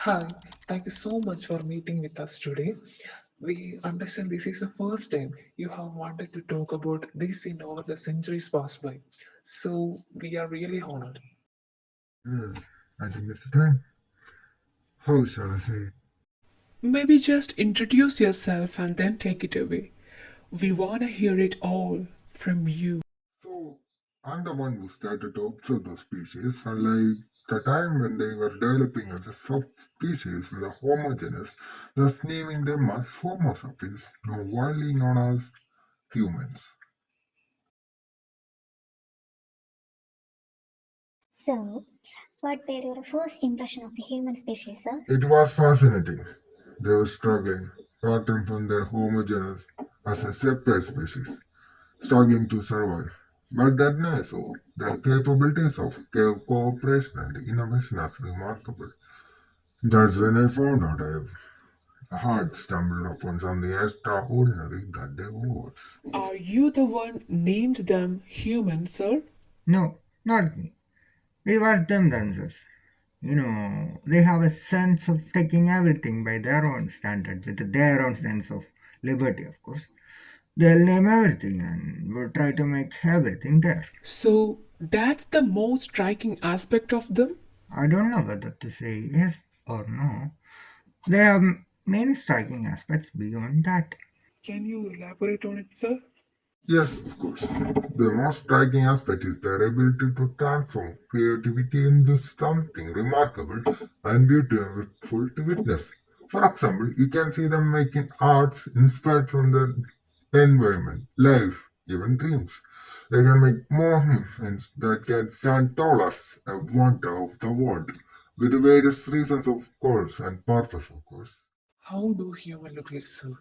Hi, thank you so much for meeting with us today. We understand this is the first time you have wanted to talk about this in over the centuries passed by. So we are really honored. Yes, I think it's the time. How shall I say it? Maybe just introduce yourself and then take it away. We want to hear it all from you. So, I'm the one who started to observe the species, unlike the time when they were developing as a subspecies with a homogeneous, thus naming them as Homo sapiens, now widely known as humans. So, what were your first impression of the human species, sir? It was fascinating. They were struggling, starting from their homogeneous as a separate species, struggling to survive. But then I saw their capabilities of cooperation and innovation as remarkable. That's when I found out I had stumbled upon something extraordinary that they was. Are you the one named them human, sir? No, not me. It was them themselves. They have a sense of taking everything by their own standard, with their own sense of liberty, of course. They'll name everything and will try to make everything there. So that's the most striking aspect of them? I don't know whether to say yes or no. They have many striking aspects beyond that. Can you elaborate on it, sir? Yes, of course. The most striking aspect is their ability to transform creativity into something remarkable and beautiful to witness. For example, you can see them making arts inspired from their environment, life, even dreams. They can make monuments that can stand tall as a wonder of the world, with various reasons, of course, and purpose, of course. How do humans look like, sir?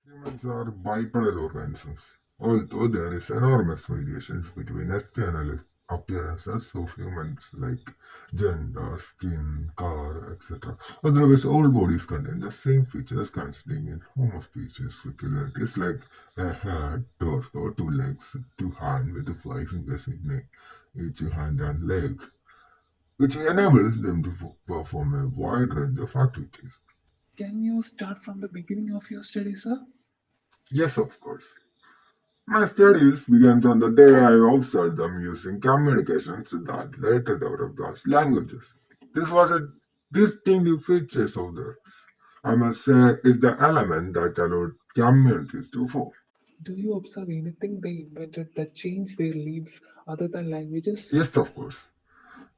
Humans are bipedal organisms, although there is enormous variations between external appearances of humans like gender, skin, color, etc. Otherwise, all bodies contain the same features consisting in Homo species peculiarities like a head, torso, two legs, two hands with five fingers in each hand and leg, which enables them to perform a wide range of activities. Can you start from the beginning of your study, sir? Yes, of course. My studies began from the day I observed them using communications that later developed as languages. This was a distinctive feature of theirs. I must say, is the element that allowed communities to form. Do you observe anything they invented that changed their lives other than languages? Yes, of course.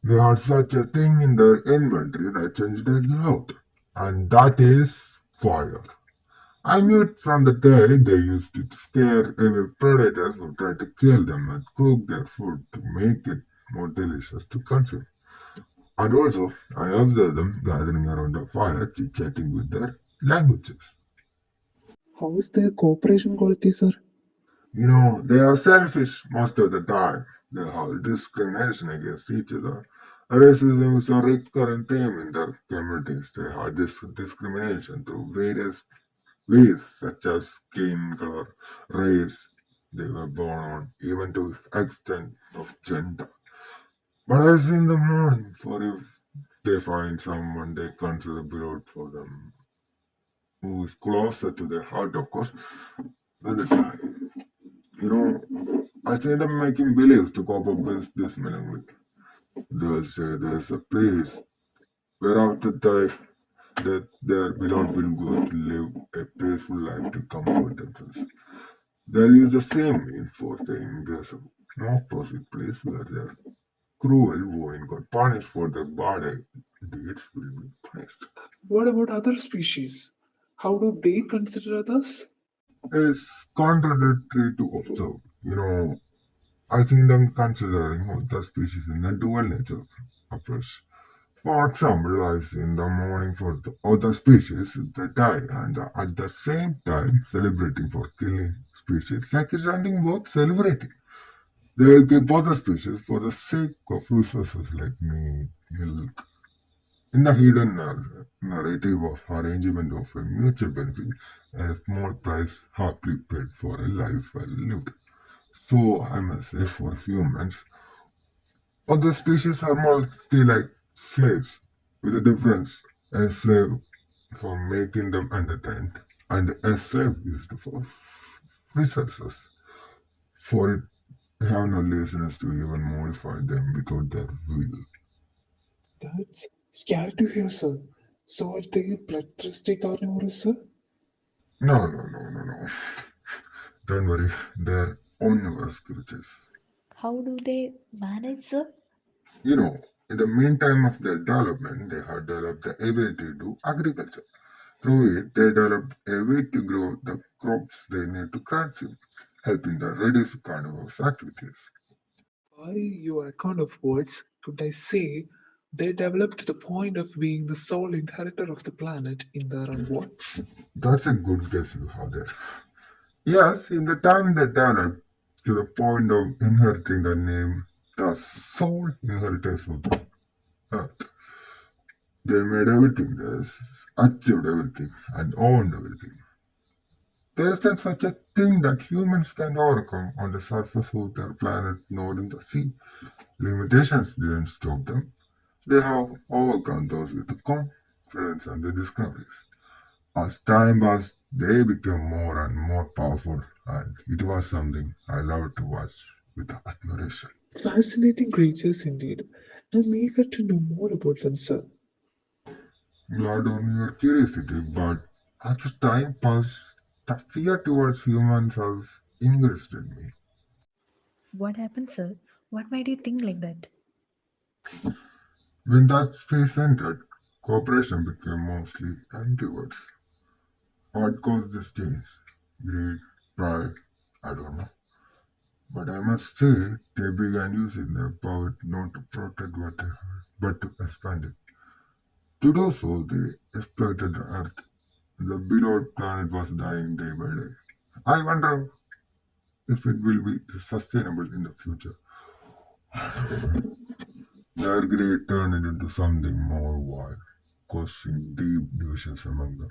They had such a thing in their inventory that changed their lot, and that is fire. I knew it from the day they used it to scare away predators who tried to kill them and cook their food to make it more delicious to consume. And also, I observed them gathering around a fire, chit-chatting with their languages. How is their cooperation quality, sir? They are selfish most of the time. They have discrimination against each other. Racism is a recurrent theme in their communities. They have this discrimination through various ways, such as skin color, race they were born on, even to extent of gender. But as in the morning, for if they find someone they consider beloved for them, who is closer to their heart, of course, then it's like, you know, I see them making beliefs to cope up with this melancholy. They'll say there's a place where after die that their beloved will go to live a peaceful life to comfort themselves. They'll use the same mean for saying there's an opposite place where their cruel wooing got punished for their bad deeds will be punished. What about other species? How do they consider others? It's contradictory to observe. I think them considering other species in a dual nature approach. For example, I see in the morning for the other species they die and at the same time celebrating for killing species like it's something worth celebrating. They will keep other species for the sake of resources like meat, milk. In the hidden narrative of arrangement of a mutual benefit, a small price happily paid for a life well lived. So I must say for humans, other species are mostly like slaves, with a difference. a slave for making them entertained, and a slave used for resources. For it, they have no laziness to even modify them without their will. That's scary to hear, sir. So are they bloodthirsty carnivores, sir? No, no, no, no, no. Don't worry, they're omnivorous creatures. How do they manage, sir? You know, in the meantime of their development, they have developed the ability to do agriculture. Through it, they developed a way to grow the crops they need to consume, helping them reduce carnivorous activities. By your account of words, could I say they developed to the point of being the sole inheritor of the planet in their own words? That's a good guess you have there. Yes, in the time they developed to the point of inheriting the name, the sole inheritors of the earth. They made everything, they achieved everything, and owned everything. There isn't such a thing that humans can overcome on the surface of their planet nor in the sea. Limitations didn't stop them. They have overcome those with the confidence and the discoveries. As time passed, they became more and more powerful, and it was something I loved to watch with admiration. Fascinating creatures indeed. I'm eager to know more about them, sir. Glad on your curiosity, but as time passed, the fear towards humans has increased in me. What happened, sir? What made you think like that? When that phase ended, cooperation became mostly empty words. What caused this change? Greed, pride, I don't know. But I must say, they began using their power not to protect what they had, but to expand it. To do so, they exploited the Earth. The beloved planet was dying day by day. I wonder if it will be sustainable in the future. Their greed turned into something more wild, causing deep divisions among them.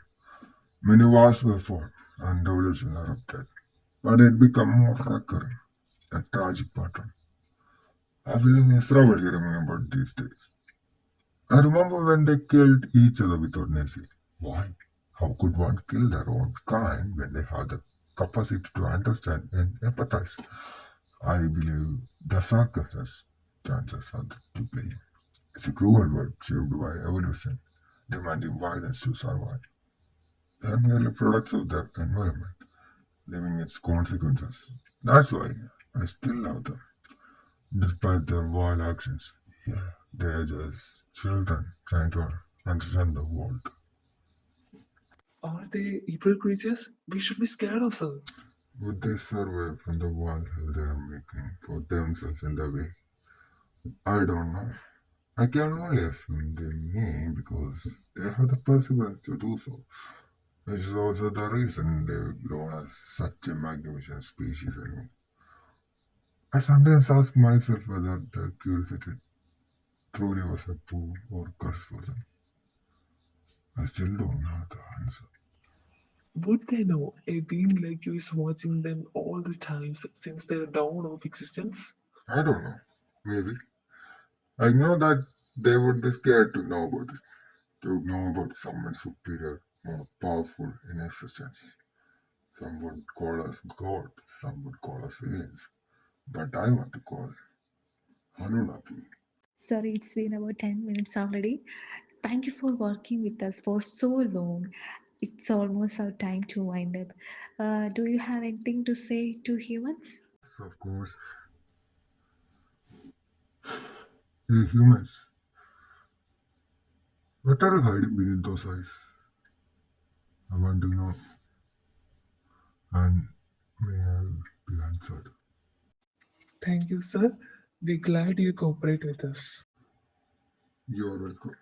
Many wars were fought and revolutions erupted, but it became more recurring, a tragic pattern. I will miserable hearing about these days. I remember when they killed each other without mercy. Why? How could one kill their own kind when they have the capacity to understand and empathize? I believe the circumstances are to blame. It's a cruel world shaped by evolution, demanding violence to survive. They are merely products of their environment, living its consequences. That's why I still love them, despite their wild actions. Yeah, they are just children trying to understand the world. Are they evil creatures? We should be scared of, sir. Would they survive from the world they are making for themselves in the way? I don't know. I can only assume they may because they have the perseverance to do so. Which is also the reason they've grown as such a magnificent species anyway. I sometimes ask myself whether their curiosity truly was a tool or curse for them. I still don't know the answer. Would they know a being like you is watching them all the times since their dawn of existence? I don't know. Maybe. I know that they would be scared to know about it, to know about someone superior, more powerful in existence. Some would call us God, some would call us aliens, but I want to call Anunnaki. Sorry, it's been about 10 minutes already. Thank you for working with us for so long. It's almost our time to wind up. Do you have anything to say to humans? So of course, hey humans, what are you hiding beneath those eyes? I want to know, and may I be answered. Thank you, sir. We're glad you cooperate with us. You are welcome.